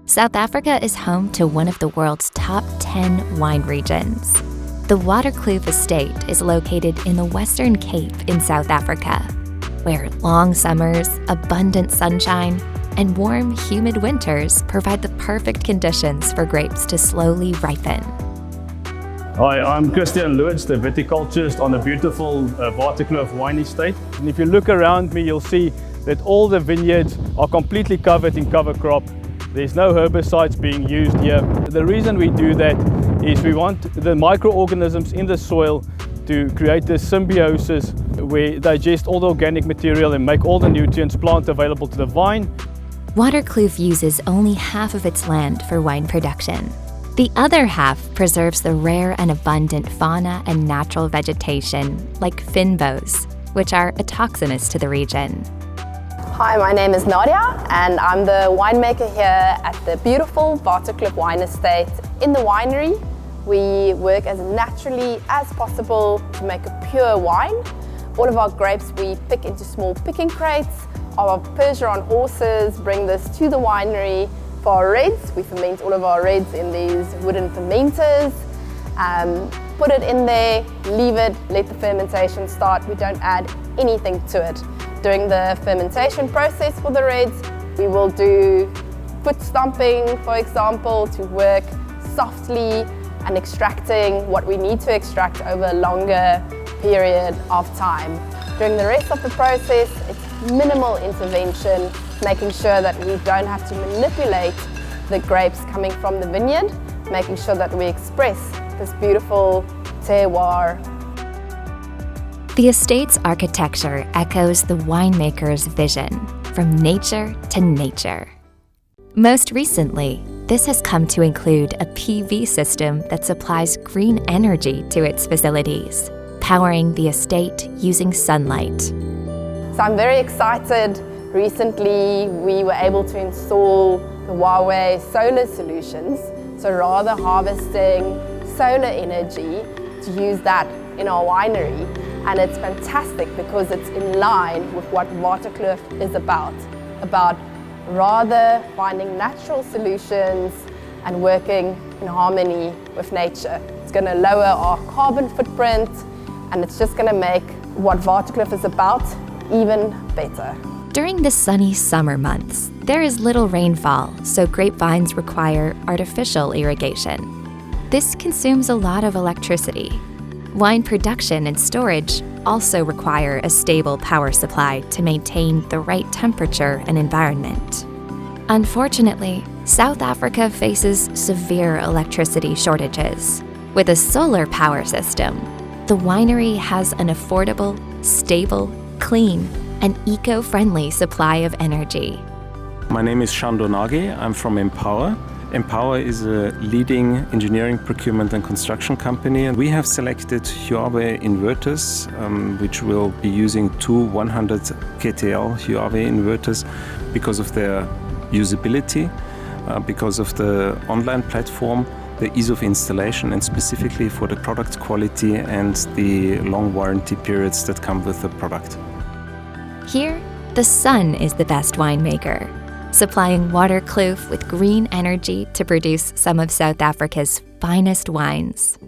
South Africa is home to one of the world's top 10 wine regions. The Waterkloof estate is located in the Western Cape in South Africa, where long summers, abundant sunshine, and warm, humid winters provide the perfect conditions for grapes to slowly ripen. Hi, I'm Christian Lewis, the viticulturist on the beautiful Waterkloof wine estate. And if you look around me, you'll see that all the vineyards are completely covered in cover crop. There's no herbicides being used here. The reason we do that is we want the microorganisms in the soil to create this symbiosis where they digest all the organic material and make all the nutrients plant available to the vine. Waterkloof uses only half of its land for wine production. The other half preserves the rare and abundant fauna and natural vegetation like fynbos, which are autochthonous to the region. Hi, my name is Nadia and I'm the winemaker here at the beautiful Waterkloof wine estate in the winery. We work as naturally as possible to make a pure wine. All of our grapes we pick into small picking crates. Our Percheron horses bring this to the winery for our reds. We ferment all of our reds in these wooden fermenters. Put it in there, leave it, let the fermentation start. We don't add anything to it. During the fermentation process for the reds, we will do foot stomping, for example, to work softly and extracting what we need to extract over a longer period of time. During the rest of the process, it's minimal intervention, making sure that we don't have to manipulate the grapes coming from the vineyard, making sure that we express this beautiful terroir. The estate's architecture echoes the winemaker's vision, from nature to nature. Most recently, this has come to include a PV system that supplies green energy to its facilities, powering the estate using sunlight. So I'm very excited. Recently, we were able to install the Huawei solar solutions, so rather harvesting solar energy to use that in our winery. And it's fantastic because it's in line with what Waterkloof is about rather finding natural solutions and working in harmony with nature. It's going to lower our carbon footprint and it's just going to make what Waterkloof is about even better. During the sunny summer months, there is little rainfall, so grapevines require artificial irrigation. This consumes a lot of electricity. Wine production and storage also require a stable power supply to maintain the right temperature and environment. Unfortunately, South Africa faces severe electricity shortages. With a solar power system, the winery has an affordable, stable, clean, and eco-friendly supply of energy. My name is Shando Nagi. I'm from Empower. Empower is a leading engineering, procurement and construction company, and we have selected Huawei inverters, which will be using two 100 KTL Huawei inverters because of their usability, because of the online platform, the ease of installation, and specifically for the product quality and the long warranty periods that come with the product. Here, the sun is the best winemaker, supplying Waterkloof with green energy to produce some of South Africa's finest wines.